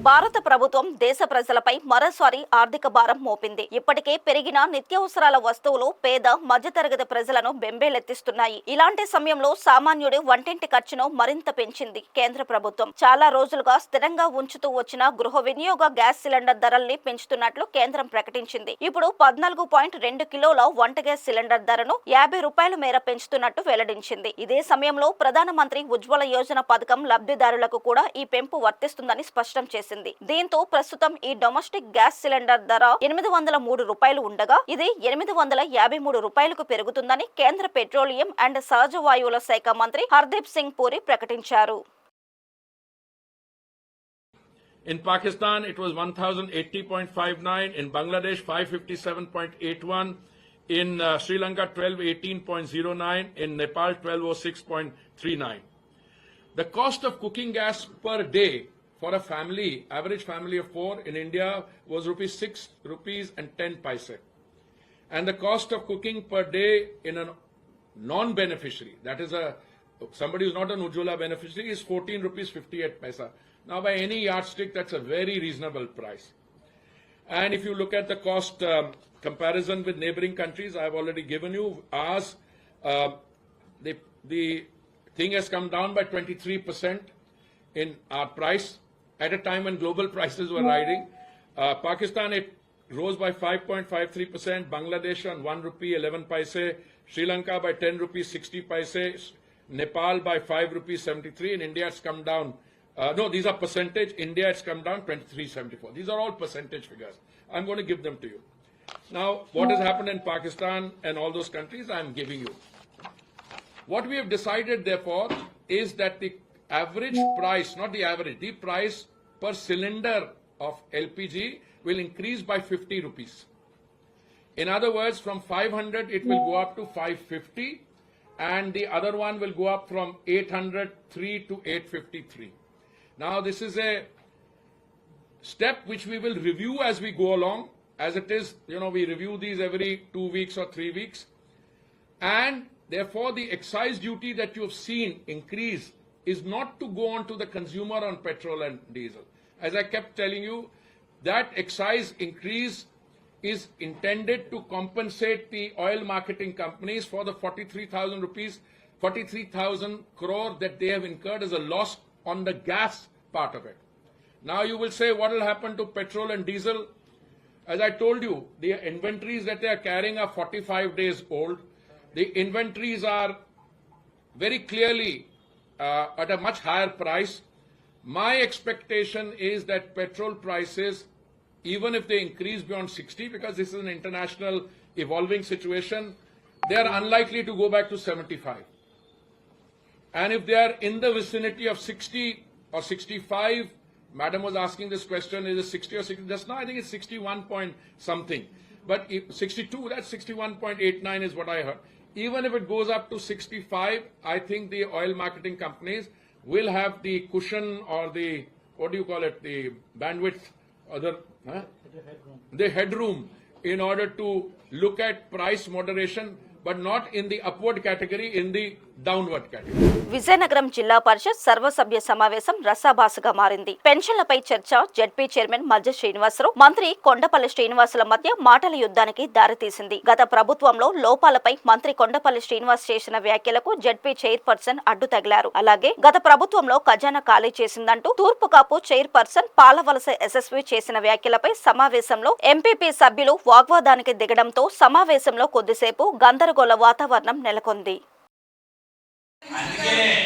[SPEAKER 1] భారత ప్రభుత్వం దేశ ప్రజలపై మరోసారి ఆర్థిక భారం మోపింది. ఇప్పటికే పెరిగిన నిత్యావసరాల వస్తువులు పేద మధ్యతరగతి ప్రజలను బెంబేలెత్తిస్తున్నాయి. ఇలాంటి సమయంలో సామాన్యుడి వంటింటి ఖర్చును మరింత పెంచింది కేంద్ర ప్రభుత్వం. చాలా రోజులుగా స్థిరంగా ఉంచుతూ వచ్చిన గృహ వినియోగ గ్యాస్ సిలిండర్ ధరల్ని పెంచుతున్నట్లు కేంద్రం ప్రకటించింది. ఇప్పుడు 14.2 కిలోల వంట గ్యాస్ సిలిండర్ ధరను 50 రూపాయల మేర పెంచుతున్నట్టు వెల్లడించింది. ఇదే సమయంలో ప్రధానమంత్రి ఉజ్వల యోజన పథకం లబ్ధిదారులకు కూడా ఈ పెంపు వర్తిస్తుందని స్పష్టం చేసింది. దీంతో ప్రస్తుతం ఈ డొమెస్టిక్ గ్యాస్ సిలిండర్ ధర 803 రూపాయలు ఉండగా ఇది 853 రూపాయలకు పెరుగుతుందని కేంద్ర పెట్రోలియం అండ్ సహజ వాయువుల శాఖ మంత్రి హర్దీప్ సింగ్ పూరి ప్రకటించారు.
[SPEAKER 11] In Pakistan, it was 1080.59. In Bangladesh, 557.81. In Sri Lanka, 1218.09. In Nepal, 1206.39. The cost of cooking gas per day for a family, average family of 4 in India, was ₹6.10. And the cost of cooking per day in a non-beneficiary, that is somebody who's not an Ujjwala beneficiary, is ₹14.58. Now, by any yardstick, that's a very reasonable price. And if you look at the cost comparison with neighboring countries, I've already given you ours. The thing has come down by 23% in our price at a time when global prices were riding. Pakistan, it rose by 5.53%, Bangladesh on 1 rupee 11 paise, Sri Lanka by 10 rupees 60 paise, Nepal by 5 rupees 73, and India it's come down. No, these are percentage. India it's come down 23.74. These are all percentage figures. I'm going to give them to you. Now, what has happened in Pakistan and all those countries, I'm giving you. What we have decided, therefore, is that the average price, not the average, the price per cylinder of LPG will increase by 50 rupees. In other words, from 500 it will go up to 550, and the other one will go up from 803 to 853. Now, this is a step which we will review as we go along. As it is, we review these every 2 weeks or 3 weeks. And therefore, the excise duty that you have seen increase is not to go on to the consumer on petrol and diesel. As I kept telling you, that excise increase is intended to compensate the oil marketing companies for the 43,000 crore that they have incurred as a loss on the gas part of it. Now you will say, what will happen to petrol and diesel? As I told you, the inventories that they are carrying are 45 days old. The inventories are very clearly at a much higher price. My expectation is that petrol prices, even if they increase beyond 60, because this is an international evolving situation, they are unlikely to go back to 75. And if they are in the vicinity of 60 or 65, Madam was asking this question, is it 60 or 60? Just now I think it's 61 point something. But if 62, that's 61.89 is what I heard. Even if it goes up to 65, I think the oil marketing companies will have the cushion or the, what do you call it, the bandwidth or the headroom in order to look at price moderation, but not in the upward category, in the downward category.
[SPEAKER 1] Vizianagaram జిల్లా పరిషత్ సర్వసభ్య సమావేశం రసాభాసగా మారింది. పెన్షన్లపై చర్చ, ZP chairman మధ్య శ్రీనివాసరావు, మంత్రి కొండపల్లి శ్రీనివాసుల మధ్య మాటల యుద్ధానికి దారితీసింది. గత ప్రభుత్వంలో లోపాలపై మంత్రి కొండపల్లి శ్రీనివాస్ చేసిన వ్యాఖ్యలకు జెడ్పీ చైర్పర్సన్ అడ్డు తగిలారు. అలాగే గత ప్రభుత్వంలో ఖజానా ఖాళీ చేసిందంటూ తూర్పు కాపు చైర్పర్సన్ పాలవలస ఎస్ఎస్వి చేసిన వ్యాఖ్యలపై సమావేశంలో ఎంపీపీ సభ్యులు వాగ్వాదానికి దిగడంతో సమావేశంలో కొద్దిసేపు గందరగోళ వాతావరణం నెలకొంది.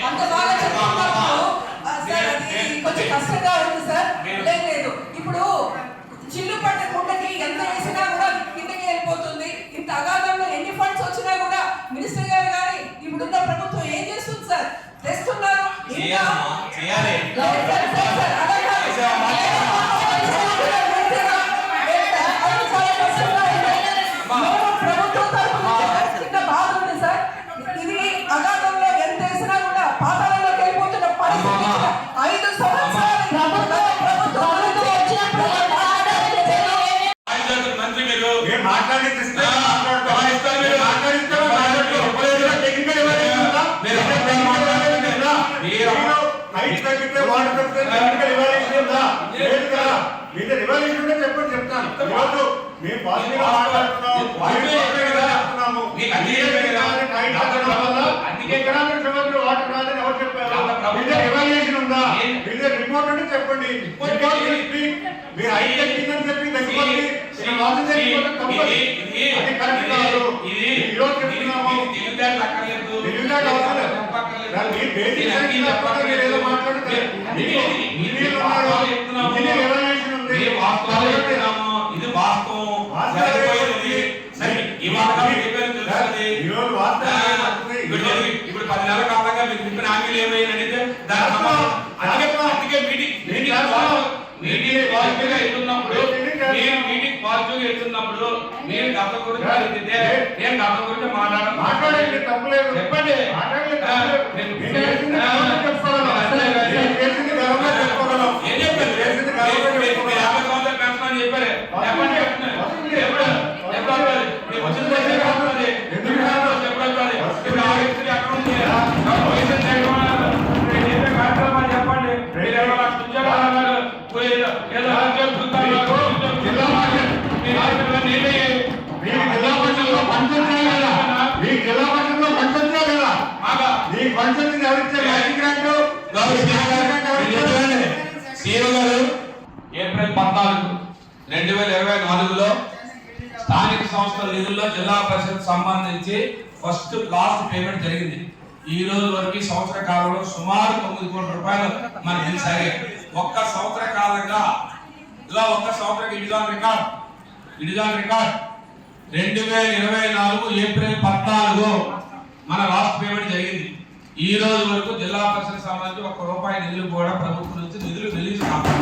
[SPEAKER 12] అంత బాగా చెప్తున్నప్పుడు సార్ అది కొంచెం కష్టంగా ఉంది సార్. లేదు ఇప్పుడు చిల్లు పట్ట కుండకి ఎంత వేసినా కూడా కిందకి వెళ్ళిపోతుంది. ఇంత అగాధంలో ఎన్ని ఫండ్స్ వచ్చినా కూడా మినిస్టర్ గారు కానీ ఇప్పుడున్న ప్రభుత్వం ఏం చేస్తుంది సార్? తెస్తున్నారు ప్రభుత్వం తరఫున చిన్న బాధ ఉంది సార్. ఇది అగాధంలో ఎంత వేసినా కూడా పాతాళంలోకి వెళ్ళిపోతున్న పరిస్థితి. 5 సంవత్సరాలు
[SPEAKER 13] చెప్పండి. మీరు హైటెక్ చెప్పి తగ్గిపోతుంది.
[SPEAKER 12] ఇప్పుడు 10 నెలల కాలంగా మీకు చెప్పిన హామీలు ఏమైనా అందుకే మీటింగ్ పాజిటివ్గా వెళ్తున్నప్పుడు మీరు గత గురించి నేను గత గురించి మాట్లాడండి. తప్పలేదు చెప్పండి. ఏం చెప్పారు? 50 సంవత్సరాలు పెన్షన్ చెప్పారు. చెప్పండి. ఏప్రిల్ 14
[SPEAKER 14] 2024లో స్థానిక సంస్థల నిధుల్లో జిల్లా పరిషత్ సంబంధించి లాస్ట్ పేమెంట్ జరిగింది. ఈ రోజు వరకు సంవత్సర కాలంలో సుమారు 9 కోట్ల రూపాయలు మన బిల్ సాగే. ఒక్క సంవత్సర కాలంగా ఇలా ఒక్క సంవత్సరం ఇడిజాన్ రికార్డ్ 2024 ఏప్రిల్ 14 మన లాస్ట్ పేమెంట్ జరిగింది. ఈ రోజు వరకు జిల్లా పరిషత్ సంబంధించి ₹1 నిధులు కూడా ప్రభుత్వం నుంచి నిధులు రిలీజ్ కావాలి.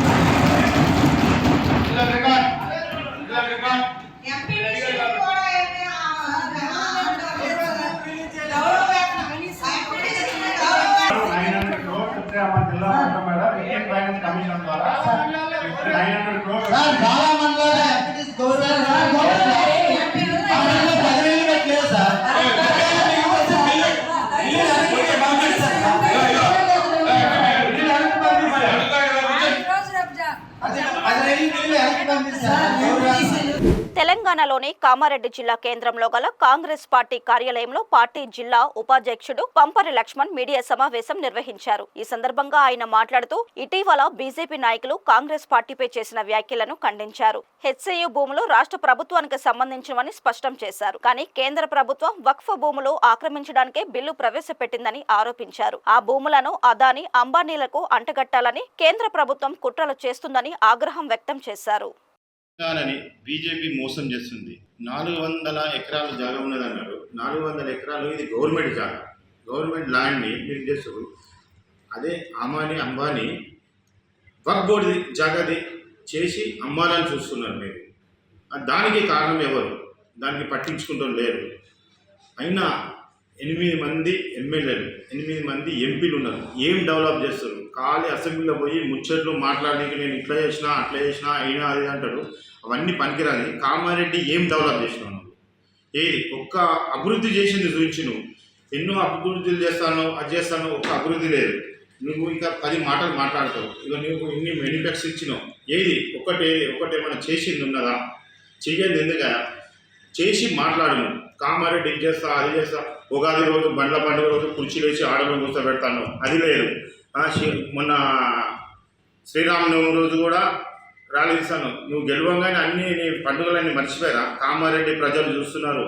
[SPEAKER 1] తెలంగాణలోని కామారెడ్డి జిల్లా కేంద్రంలో గల కాంగ్రెస్ పార్టీ కార్యాలయంలో పార్టీ జిల్లా ఉపాధ్యక్షుడు పంపరి లక్ష్మణ్ మీడియా సమావేశం నిర్వహించారు. ఈ సందర్భంగా ఆయన మాట్లాడుతూ ఇటీవల బీజేపీ నాయకులు కాంగ్రెస్ పార్టీపై చేసిన వ్యాఖ్యలను ఖండించారు. హెచ్సియు భూములు రాష్ట్ర ప్రభుత్వానికి సంబంధించినవని స్పష్టం చేశారు. కానీ కేంద్ర ప్రభుత్వం వక్ఫ్ భూములు ఆక్రమించడానికే బిల్లు ప్రవేశపెట్టిందని ఆరోపించారు. ఆ భూములను అదానీ, అంబానీలకు అంటగట్టాలని కేంద్ర ప్రభుత్వం కుట్రలు చేస్తుందని ఆగ్రహం వ్యక్తం చేశారు.
[SPEAKER 15] బీజేపీ మోసం చేస్తుంది. 400 ఎకరాల జాగా ఉన్నదన్నారు. 400 ఎకరాలు ఇది గవర్నమెంట్ జాగా, గవర్నమెంట్ ల్యాండ్ని మీరు చేస్తారు. అదే అంబానీ వక్ఫ్ బోర్డు జాగాది చేసి అమ్మాలని చూస్తున్నారు మీరు. దానికి కారణం ఎవరు? దానికి పట్టించుకుంటూ లేరు. అయినా 8 మంది ఎమ్మెల్యేలు, 8 మంది ఎంపీలు ఉన్నారు. ఏం డెవలప్ చేస్తారు? ఖాళీ అసెంబ్లీలో పోయి ముచ్చట్లు మాట్లాడడానికి నేను ఇట్లా చేసినా అట్లా చేసినా అయినా అది అంటారు. అవన్నీ పనికిరాని. కామారెడ్డి ఏం డెవలప్ చేసినావు? ఏది ఒక్క అభివృద్ధి చేసింది చూపించి నువ్వు ఎన్నో అభివృద్ధులు చేస్తాను, అది చేస్తాను, ఒక్క అభివృద్ధి లేదు. నువ్వు ఇంకా 10 మాటలు మాట్లాడతావు. ఇక నువ్వు ఇన్ని మెనిఫెక్ట్స్ ఇచ్చినావు. ఏది ఒకటేమైనా చేసింది ఉన్నదా? చెయ్యండి. ఎందుక చేసి మాట్లాడను. కామారెడ్డి ఇది చేస్తా, అది చేస్తా, ఉగాది రోజు బండ్ల పండుగ రోజు కుర్చీలు వేసి ఆడలో కూర్చోబెడతాను, అది లేదు. మొన్న శ్రీరామనవమి రోజు కూడా ర్యాలీ ఇస్తాను. నువ్వు గెలవంగానే అన్ని నీ పండుగలన్నీ మర్చిపోయారా? కామారెడ్డి ప్రజలు చూస్తున్నారు.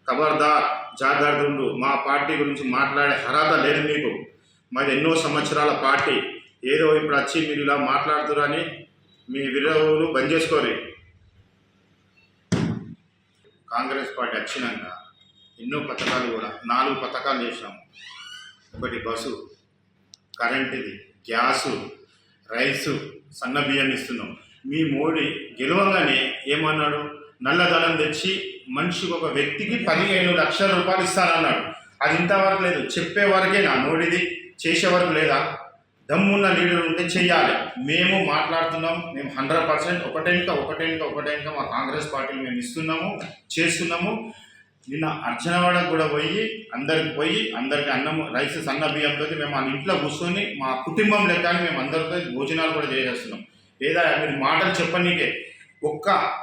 [SPEAKER 15] ఖబర్దార్, జాగ్రత్త. మా పార్టీ గురించి మాట్లాడే అర్హత లేదు మీకు. మాది ఎన్నో సంవత్సరాల పార్టీ. ఏదో ఇప్పుడు వచ్చి మీరు ఇలా మాట్లాడుతున్నారని మీ విరోధులు బంద్ చేసుకోరు. కాంగ్రెస్ పార్టీ వచ్చినాక ఎన్నో పథకాలు కూడా 4 పథకాలు చేసినాము. ఒకటి బస్సు, కరెంటుది, గ్యాసు, రైసు, సన్న బియ్యం ఇస్తున్నాం. మీ మోడీ గెలవగానే ఏమన్నాడు? నల్లధనం తెచ్చి మనిషికి ఒక వ్యక్తికి 15 లక్షల రూపాయలు ఇస్తానన్నాడు. అది ఇంతవరకు లేదు. చెప్పే వరకే నా మోడీది, చేసే వరకు లేదా? దమ్మున్న లీడర్ ఉంటే చెయ్యాలి. మేము మాట్లాడుతున్నాం. మేము 100% ఒకటేంక మా కాంగ్రెస్ పార్టీని మేము ఇస్తున్నాము, చేస్తున్నాము. నిన్న అర్జనవాడకు కూడా పోయి అందరికి అన్నం, రైస్, సన్న బియ్యంతో మేము మన ఇంట్లో కూర్చొని మా కుటుంబం లెక్కని మేము అందరితో భోజనాలు కూడా చేసేస్తున్నాం. లేదా మీరు మాటలు చెప్పనీకే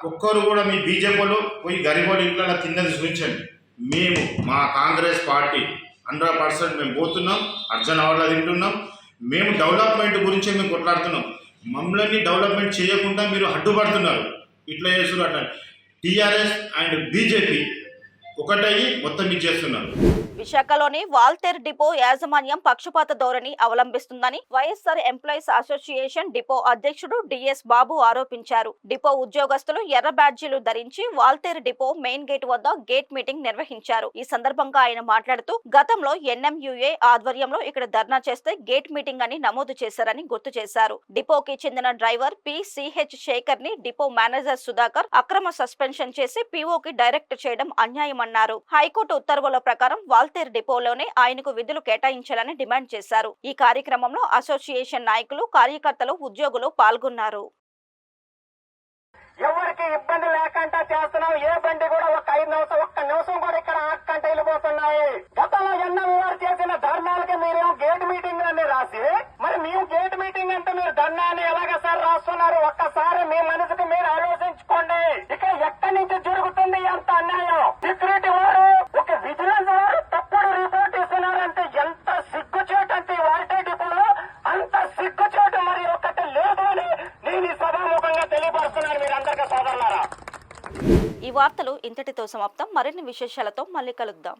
[SPEAKER 15] ఒక్కరు కూడా మీ బీజేపీ వాళ్ళు పోయి గరీబోళ్ళు ఇంట్లో తిన్నది చూపించండి. మేము మా కాంగ్రెస్ పార్టీ 100% మేము పోతున్నాం. అర్జనవాడలో తింటున్నాం. మేము డెవలప్మెంట్ గురించి మేము కొట్లాడుతున్నాం. మమ్మల్ని డెవలప్మెంట్ చేయకుండా మీరు అడ్డుపడుతున్నారు. ఇట్లా చేస్తున్నారు. అట్లా టీఆర్ఎస్ అండ్ బీజేపీ ఒకటయ్యి మొత్తం ఇచ్చేస్తున్నారు.
[SPEAKER 1] విశాఖలోని వాల్తేర్ డిపో యాజమాన్యం పక్షపాత ధోరణి అవలంబిస్తుందని వైఎస్ఆర్ ఎంప్లాయీస్ అసోసియేషన్ డిపో అధ్యక్షుడు డిఎస్ బాబు ఆరోపించారు. డిపో ఉద్యోగస్తులు ఎర్ర బ్యాడ్జీలు ధరించి వాల్తేర్ డిపో మెయిన్ గేట్ వద్ద గేట్ మీటింగ్ నిర్వహించారు. ఈ సందర్భంగా ఆయన మాట్లాడుతూ గతంలో ఎన్ఎంయుఏ ఆధ్వర్యంలో ఇక్కడ ధర్నా చేస్తే గేట్ మీటింగ్ అని నమోదు చేశారని గుర్తు చేశారు. డిపోకి చెందిన డ్రైవర్ పిసిహెచ్ శేఖర్ ని డిపో మేనేజర్ సుధాకర్ అక్రమ సస్పెన్షన్ చేసి పీఓకి డైరెక్ట్ చేయడం అన్యాయమన్నారు. హైకోర్టు ఉత్తర్వుల ప్రకారం వాల్తేర్ డిపోలోనే ఆయనకు విధులు కేటాయించాలని డిమాండ్ చేశారు. ఈ కార్యక్రమంలో అసోసియేషన్ నాయకులు, కార్యకర్తలు, ఉద్యోగులు పాల్గొన్నారు.
[SPEAKER 16] ఎవరికి ఇబ్బంది లేకుండా చేస్తున్నాం. ఏ బండి కూడా ఒక్క నిమిషం కూడా ఇక్కడ ఆకంట వెళ్ళిపోతున్నాయి. గతంలో ఎన్ఎంఆర్ చేసిన ధర్నాలకి మీరేమో గేట్ మీటింగ్ అని రాసి, మరి మేము గేట్ మీటింగ్ అంటే మీరు ధర్నాన్ని ఎలాగ సార్ రాస్తున్నారు? ఒక్కసారి మీ మనసుకు మీరు ఆలోచించుకోండి. ఇక్కడ ఎక్కడి నుంచి జరుగుతుంది ఎంత అన్యాయం? సెక్యూరిటీ వారు, ఒక విజిలెన్స్ వారు తప్పుడు రిపోర్ట్ ఇస్తున్నారంటే ఎంత సిగ్గుచేటు అంటే వాల్తేర్ డిపోలో అంత సిగ్గుచేటు మరి ఒకటి లేదు అని నేను ఈ సభాముఖంగా తెలియపరుస్తున్నాను మీరందరికీ.
[SPEAKER 1] ఈ వార్తలు ఇంతటితో సమాప్తం. మరిన్ని విశేషాలతో మళ్ళీ కలుద్దాం.